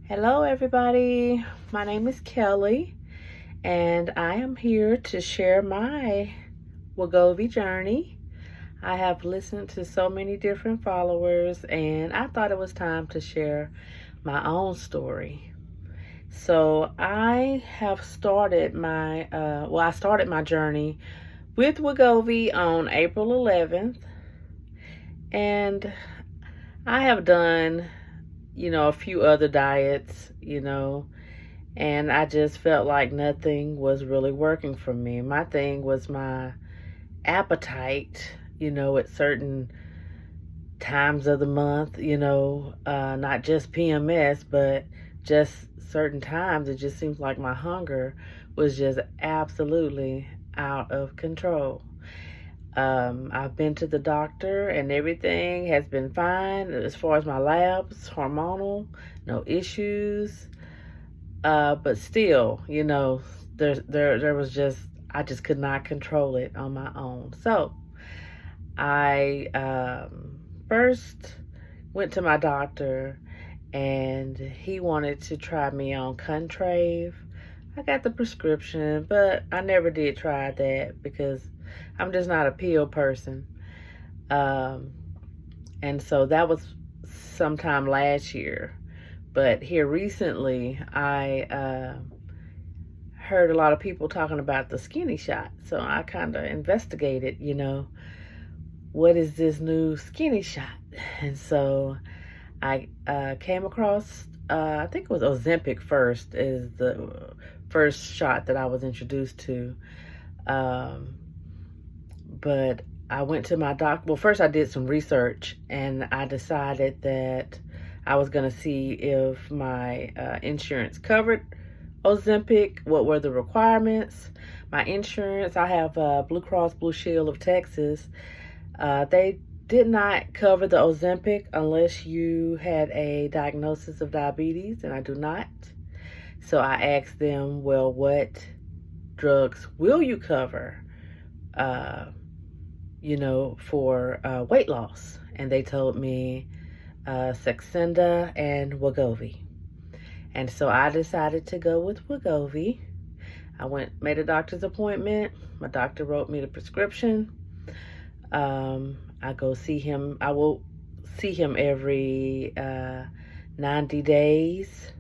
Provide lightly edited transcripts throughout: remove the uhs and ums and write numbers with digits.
Hello, everybody. My name is Kelly, and I am here to share my Wegovy journey. I have listened to so many different followers, and I thought it was time to share my own story. So I have started I started my journey with Wegovy on April 11th, and I have done, a few other diets, and I just felt like nothing was really working for me. My thing was my appetite, at certain times of the month, not just PMS, but just certain times. It just seems like my hunger was just absolutely out of control. I've been to the doctor and everything has been fine as far as my labs, hormonal, no issues. But still, there was just, I just could not control it on my own. So I first went to my doctor, and he wanted to try me on Contrave. I got the prescription, but I never did try that because I'm just not a pill person. Um, and so that was sometime last year. But here recently, I heard a lot of people talking about the skinny shot. So I kind of investigated, what is this new skinny shot? And so I came across, I think it was Ozempic first, is the first shot that I was introduced to. But I went to my doctor. Well, first I did some research, and I decided that I was going to see if my insurance covered Ozempic, what were the requirements. My insurance, I have Blue Cross Blue Shield of Texas. They did not cover the Ozempic unless you had a diagnosis of diabetes, and I do not. So I asked them, well, what drugs will you cover, for weight loss? And they told me Saxenda and Wegovy. And so I decided to go with Wegovy. I made a doctor's appointment. My doctor wrote me the prescription. I go see him. I will see him every 90 days.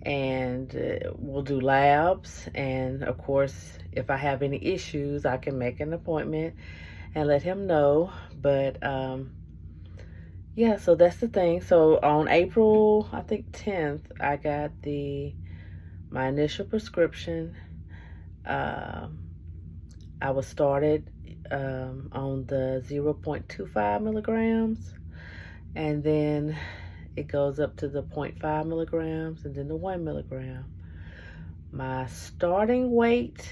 And we'll do labs. And of course, if I have any issues, I can make an appointment and let him know. But yeah, so that's the thing. So on April, I think 10th, I got my initial prescription. I was started on the 0.25 milligrams, and then it goes up to the 0.5 milligrams, and then the 1 milligram. My starting weight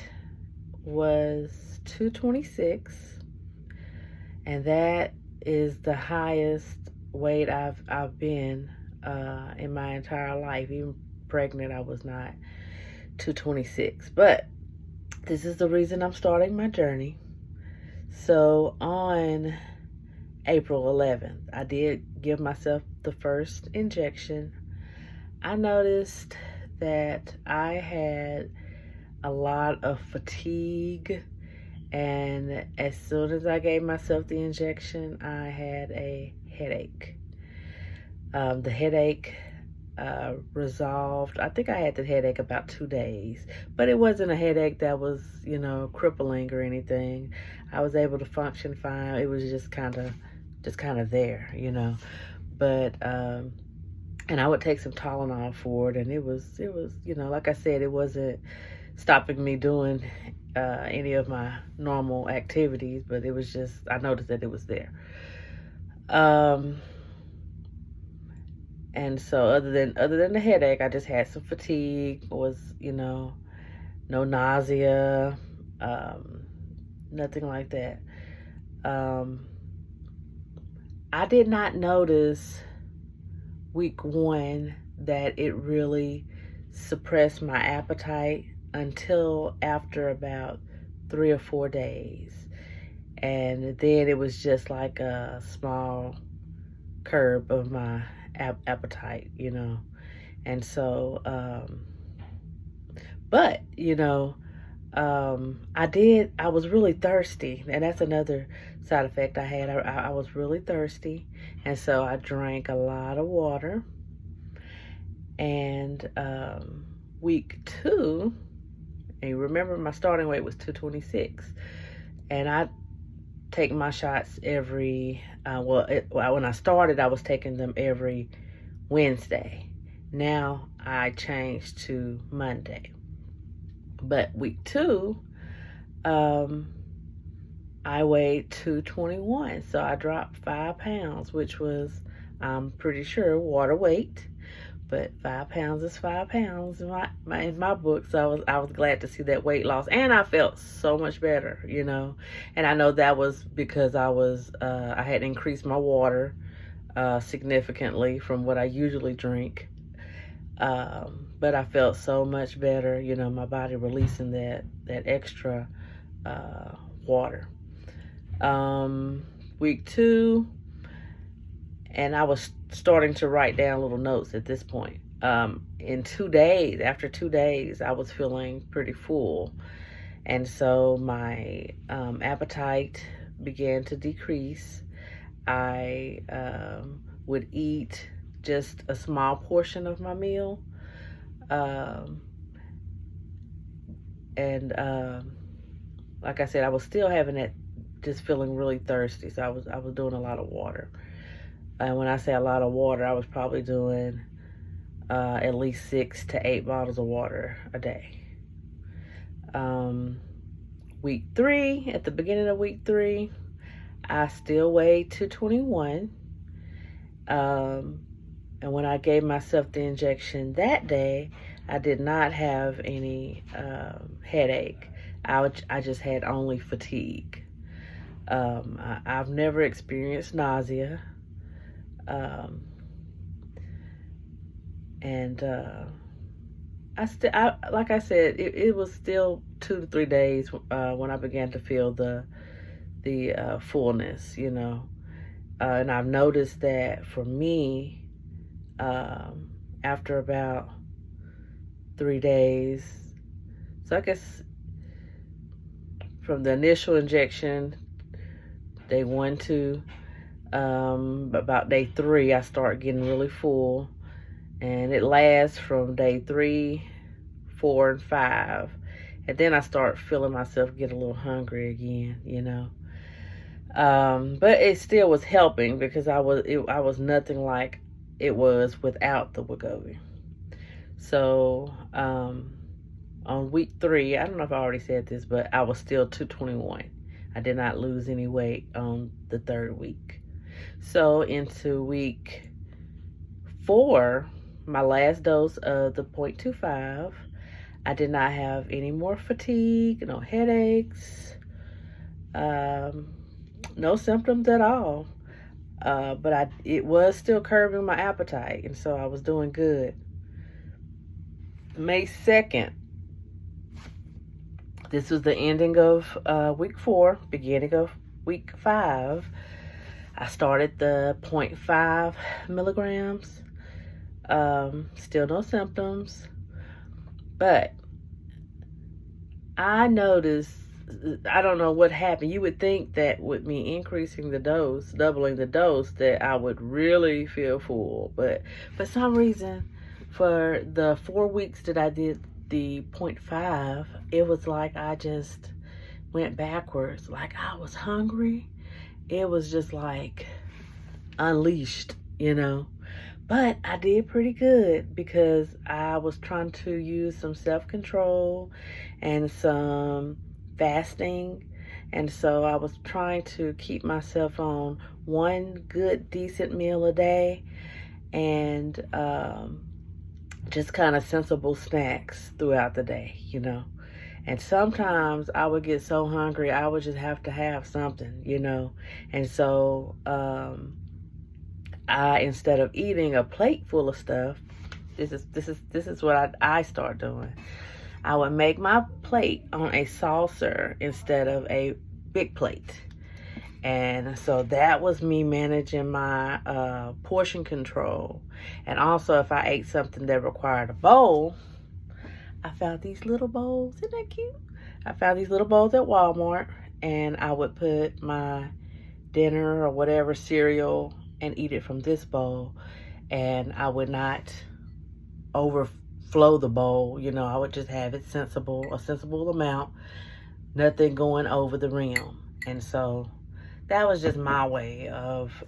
was 226, and that is the highest weight I've been in my entire life. Even pregnant, I was not 226. But this is the reason I'm starting my journey. So on April 11th, I did give myself the first injection. I noticed that I had a lot of fatigue, and as soon as I gave myself the injection, I had a headache. The headache resolved. I think I had the headache about 2 days, but it wasn't a headache that was, crippling or anything. I was able to function fine. It was just kind of there, But and I would take some Tylenol for it, and it was, like I said, it wasn't stopping me doing any of my normal activities, but it was just, I noticed that it was there. And so other than the headache, I just had some fatigue, was, no nausea, nothing like that. I did not notice week 1 that it really suppressed my appetite until after about 3 or 4 days. And then it was just like a small curb of my appetite, you know. And so, but, you know, I was really thirsty, and that's another side effect I had. I was really thirsty, and so I drank a lot of water. And week 2, and you remember my starting weight was 226, and I take my shots every, when I started, I was taking them every Wednesday. Now I changed to Monday. But week 2, I weighed 221, so I dropped 5 pounds, which was, I'm pretty sure, water weight. But 5 pounds is 5 pounds in my book. So I was glad to see that weight loss, and I felt so much better, you know. And I know that was because I had increased my water significantly from what I usually drink. But I felt so much better, you know, my body releasing that extra water. Week 2, and I was starting to write down little notes at this point. In 2 days, after 2 days, I was feeling pretty full. And so my appetite began to decrease. I would eat just a small portion of my meal. Like I said, I was still having that, just feeling really thirsty. So I was doing a lot of water. And when I say a lot of water, I was probably doing at least 6 to 8 bottles of water a day. Week 3, at the beginning of week 3, I still weighed 221. And when I gave myself the injection that day, I did not have any headache. I just had only fatigue. I've never experienced nausea. Like I said, it was still 2 to 3 days when I began to feel the fullness, you know. And I've noticed that for me, after about 3 days, so I guess from the initial injection, day 1, 2, about day 3, I start getting really full, and it lasts from day 3, 4, and 5, and then I start feeling myself get a little hungry again, you know. But it still was helping because I was nothing like it was without the Wegovy. So on week 3, I don't know if I already said this, but I was still 221. I did not lose any weight on the 3rd week. So into week 4, my last dose of the 0.25, I did not have any more fatigue, no headaches, no symptoms at all. But it was still curbing my appetite, and so I was doing good. May 2nd, this was the ending of week 4, beginning of week 5. I started the 0.5 milligrams. Still no symptoms. But I noticed, I don't know what happened. You would think that with me increasing the dose, doubling the dose, that I would really feel full. But for some reason, for the 4 weeks that I did the 0.5, it was like I just went backwards. Like I was hungry. It was just like unleashed, you know. But I did pretty good because I was trying to use some self-control and some fasting. And so I was trying to keep myself on one good, decent meal a day and just kind of sensible snacks throughout the day, you know. And sometimes I would get so hungry, I would just have to have something, you know. And so instead of eating a plate full of stuff, this is what I start doing. I would make my plate on a saucer instead of a big plate. And so that was me managing my portion control. And also, if I ate something that required a bowl, I found these little bowls. Isn't that cute? I found these little bowls at Walmart, and I would put my dinner or whatever cereal and eat it from this bowl. And I would not overflow the bowl. I would just have it a sensible amount, nothing going over the rim. And so that was just my way of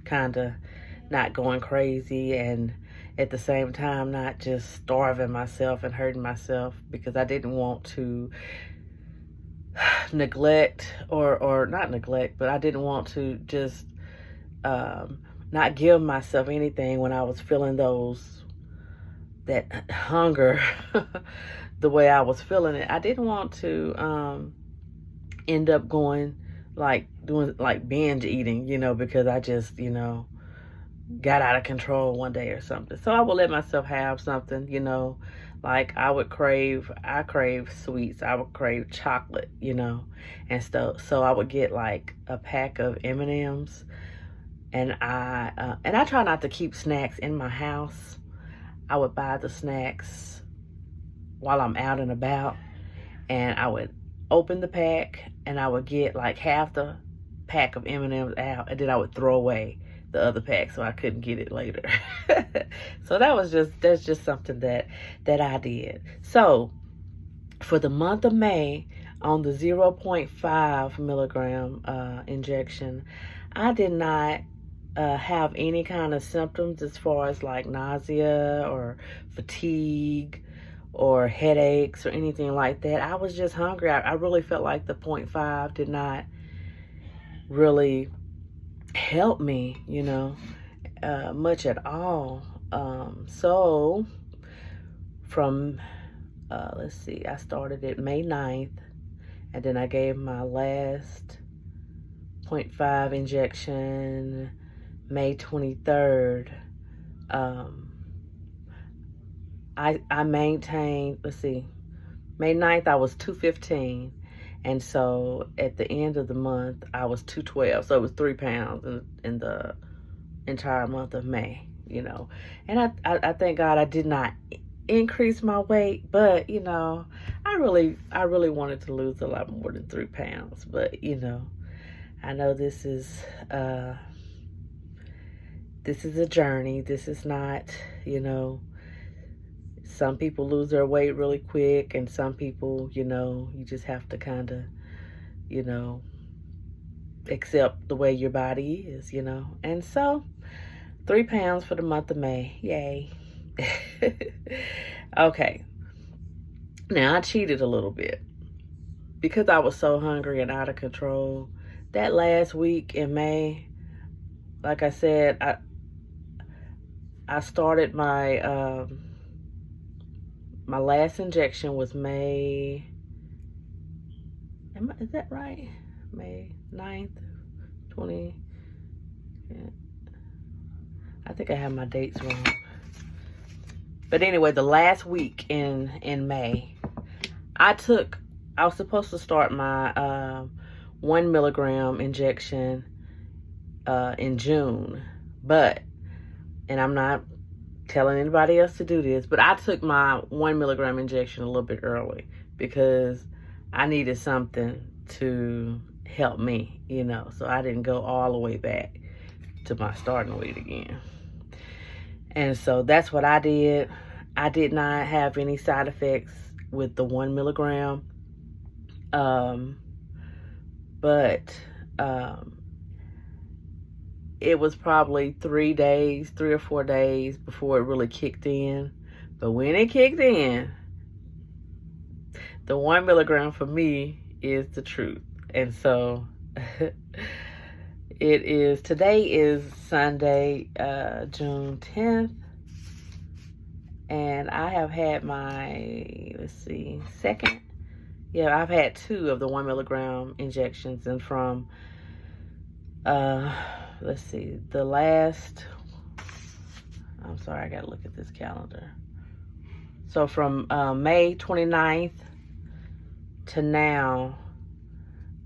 kind of not going crazy, and at the same time not just starving myself and hurting myself, because I didn't want to neglect or not neglect, but I didn't want to just not give myself anything when I was feeling that hunger the way I was feeling it. I didn't want to end up doing binge eating, because I just, got out of control one day or something. So I would let myself have something, like I crave sweets. I would crave chocolate, and stuff. So I would get like a pack of M&Ms, and I try not to keep snacks in my house. I would buy the snacks while I'm out and about, and I would open the pack, and I would get like half the pack of M&Ms out, and then I would throw away the other pack so I couldn't get it later. So that's just something that I did. So for the month of May, on the 0.5 milligram injection, I did not have any kind of symptoms as far as like nausea or fatigue or headaches or anything like that. I was just hungry. I really felt like the 0.5 did not really help me, much at all. So from, let's see, I started it May 9th, and then I gave my last 0.5 injection May 23rd. I maintained, let's see, May 9th I was 215, and so at the end of the month I was 212, so it was 3 pounds in the entire month of May, and I thank God I did not increase my weight, but I really wanted to lose a lot more than 3 pounds, but I know this is a journey. This is not, some people lose their weight really quick, and some people, you just have to kind of, accept the way your body is, And so 3 pounds for the month of May. Yay. Okay. Now I cheated a little bit because I was so hungry and out of control. That last week in May, like I said, I started my my last injection was May, is that right? May 9th, 20, I think I have my dates wrong. But anyway, the last week in May, I was supposed to start my 1 milligram injection in June, and I'm not telling anybody else to do this, but I took my 1 milligram injection a little bit early because I needed something to help me, so I didn't go all the way back to my starting weight again. And so that's what I did. I did not have any side effects with the 1 milligram. But it was probably 3 or 4 days before it really kicked in. But when it kicked in, the 1 milligram for me is the truth. And so today is Sunday, June 10th. And I have had my, second. Yeah, I've had 2 of the 1 milligram injections. And from, the last, I'm sorry, I got to look at this calendar. So from May 29th to now,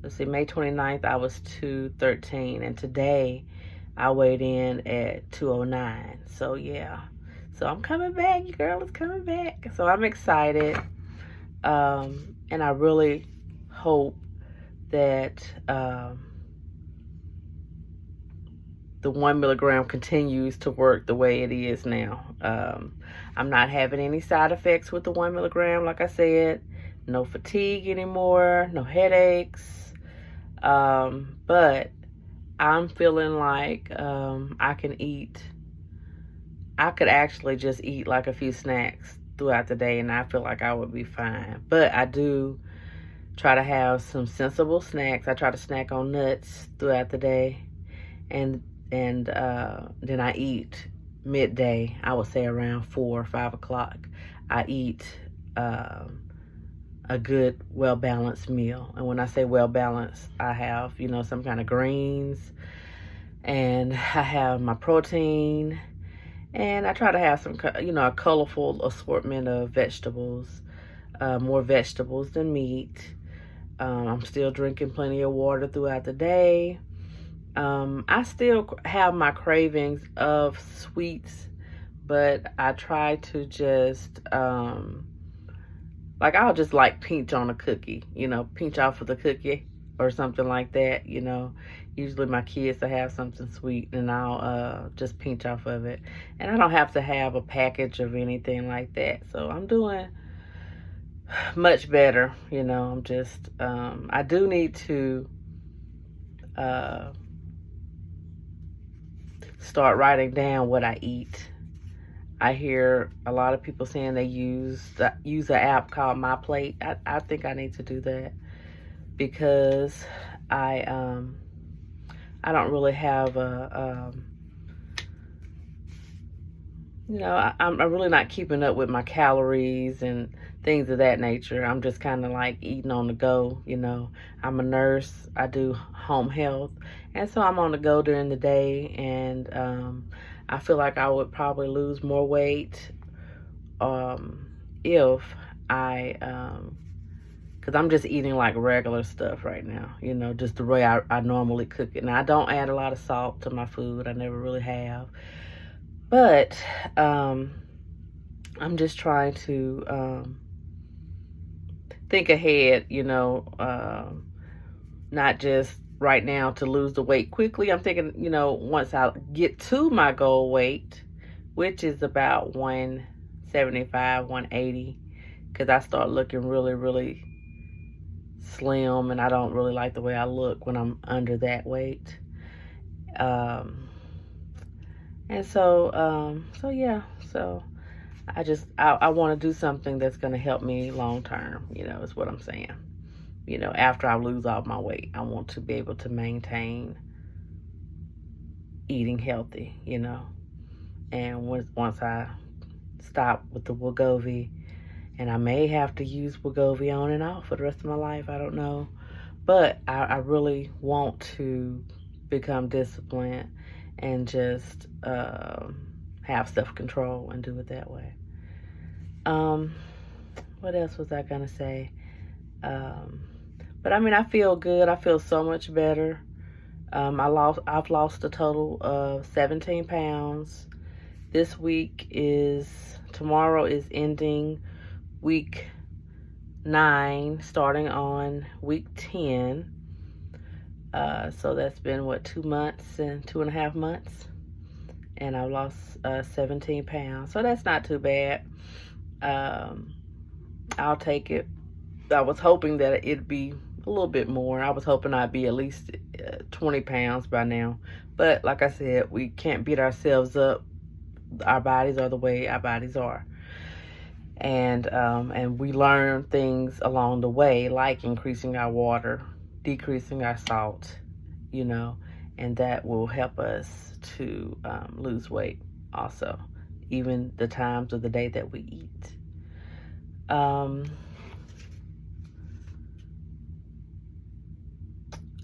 let's see, May 29th, I was 213. And today, I weighed in at 209. So, yeah. So, I'm coming back. Your girl is coming back. So, I'm excited. And I really hope that the 1 milligram continues to work the way it is now. I'm not having any side effects with the 1 milligram, like I said. No fatigue anymore, no headaches. But I'm feeling like I could actually just eat like a few snacks throughout the day, and I feel like I would be fine. But I do try to have some sensible snacks. I try to snack on nuts throughout the day, and then I eat midday. I would say around 4 or 5 o'clock. I eat a good, well-balanced meal. And when I say well-balanced, I have, some kind of greens, and I have my protein, and I try to have some, a colorful assortment of vegetables, more vegetables than meat. I'm still drinking plenty of water throughout the day. I still have my cravings of sweets, but I try to just, I'll just pinch on a cookie, pinch off of the cookie or something like that, Usually my kids will have something sweet, and I'll just pinch off of it. And I don't have to have a package of anything like that. So I'm doing much better, I'm just, I do need to start writing down what I eat. I hear a lot of people saying they use an app called My Plate. I think I need to do that, because I don't really have I'm really not keeping up with my calories and things of that nature. I'm just kind of like eating on the go, I'm a nurse. I do home health, and so I'm on the go during the day, and I feel like I would probably lose more weight if I, because I'm just eating like regular stuff right now, just the way I normally cook it. Now, I don't add a lot of salt to my food. I never really have. But I'm just trying to think ahead, not just right now to lose the weight quickly. I'm thinking, once I get to my goal weight, which is about 175, 180, because I start looking really, really slim, and I don't really like the way I look when I'm under that weight. And so, yeah, so I want to do something that's going to help me long term, is what I'm saying. After I lose all my weight, I want to be able to maintain eating healthy, and once I stop with the Wegovy, and I may have to use Wegovy on and off for the rest of my life, I don't know, but I really want to become disciplined and just have self-control and do it that way. What else was I gonna say? But I mean, I feel good. I feel so much better. I've lost a total of 17 pounds. Tomorrow is ending week 9, starting on week 10. So that's been 2 months and 2.5 months, and I've lost 17 pounds. So that's not too bad. I'll take it. I was hoping that it'd be a little bit more. I was hoping I'd be at least 20 pounds by now. But like I said, we can't beat ourselves up. Our bodies are the way our bodies are. And we learn things along the way, like increasing our water, decreasing our salt, and that will help us to lose weight also, even the times of the day that we eat.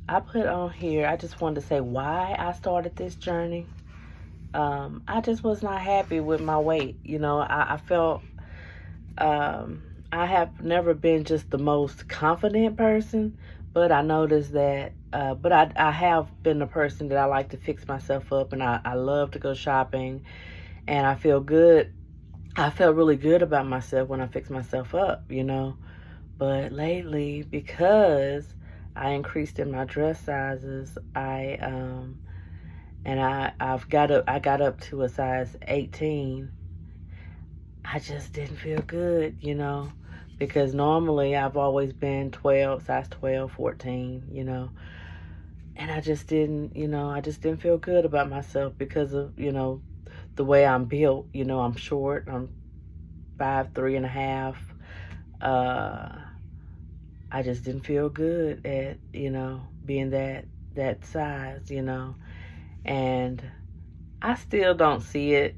I put on here, I just wanted to say why I started this journey. I just was not happy with my weight. I felt I have never been just the most confident person, But I noticed that, but I have been a person that I like to fix myself up, and I love to go shopping, and I feel good. I felt really good about myself when I fix myself up, you know. But lately, because I increased in my dress sizes, I got up to a size 18. I just didn't feel good, you know, because normally I've always been 12, size 12, 14, you know, and I just didn't, you know, I just didn't feel good about myself because of, you know, the way I'm built. You know, I'm short, I'm 5'3.5". I just didn't feel good at, you know, being that size, you know, and I still don't see it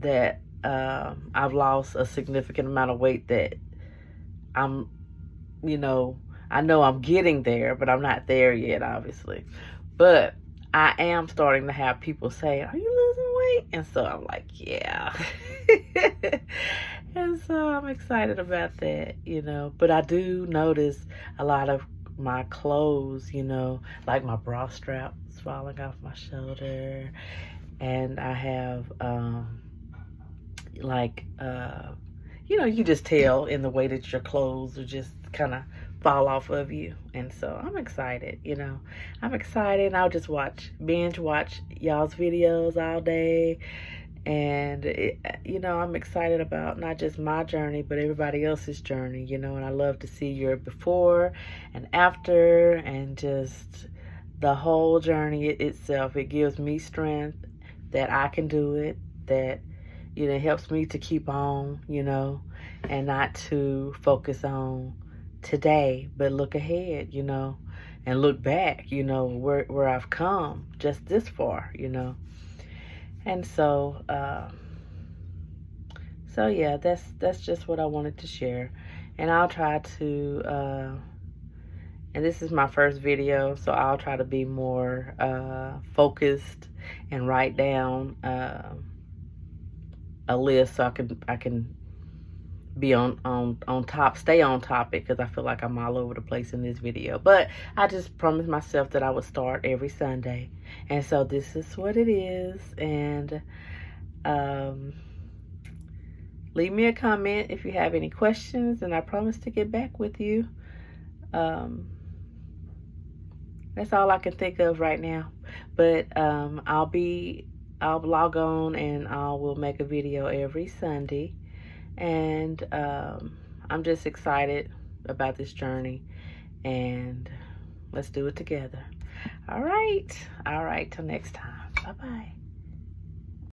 that I've lost a significant amount of weight, that I'm, you know I'm getting there, but I'm not there yet, obviously. But I am starting to have people say, "Are you losing weight?" And so I'm like, yeah. And so I'm excited about that, you know. But I do notice a lot of my clothes, you know, like my bra strap is falling off my shoulder. And I have, like, you know, you just tell in the way that your clothes are just kind of fall off of you. And so I'm excited, you know. I'm excited. I'll just binge watch y'all's videos all day. And, you know, I'm excited about not just my journey, but everybody else's journey, you know. And I love to see your before and after, and just the whole journey itself. It gives me strength that I can do it, that, you know, it helps me to keep on, you know, and not to focus on today, but look ahead, you know, and look back, you know, where I've come just this far, you know. And so, so yeah, that's just what I wanted to share. And I'll try to, and this is my first video, so I'll try to be more focused and write down a list, so I can be on top, stay on topic, because I feel like I'm all over the place in this video. But I just promised myself that I would start every Sunday, and so this is what it is. And leave me a comment if you have any questions, and I promise to get back with you. That's all I can think of right now. But I'll log on, and I will make a video every Sunday. And I'm just excited about this journey, and let's do it together. All right, till next time. Bye-bye.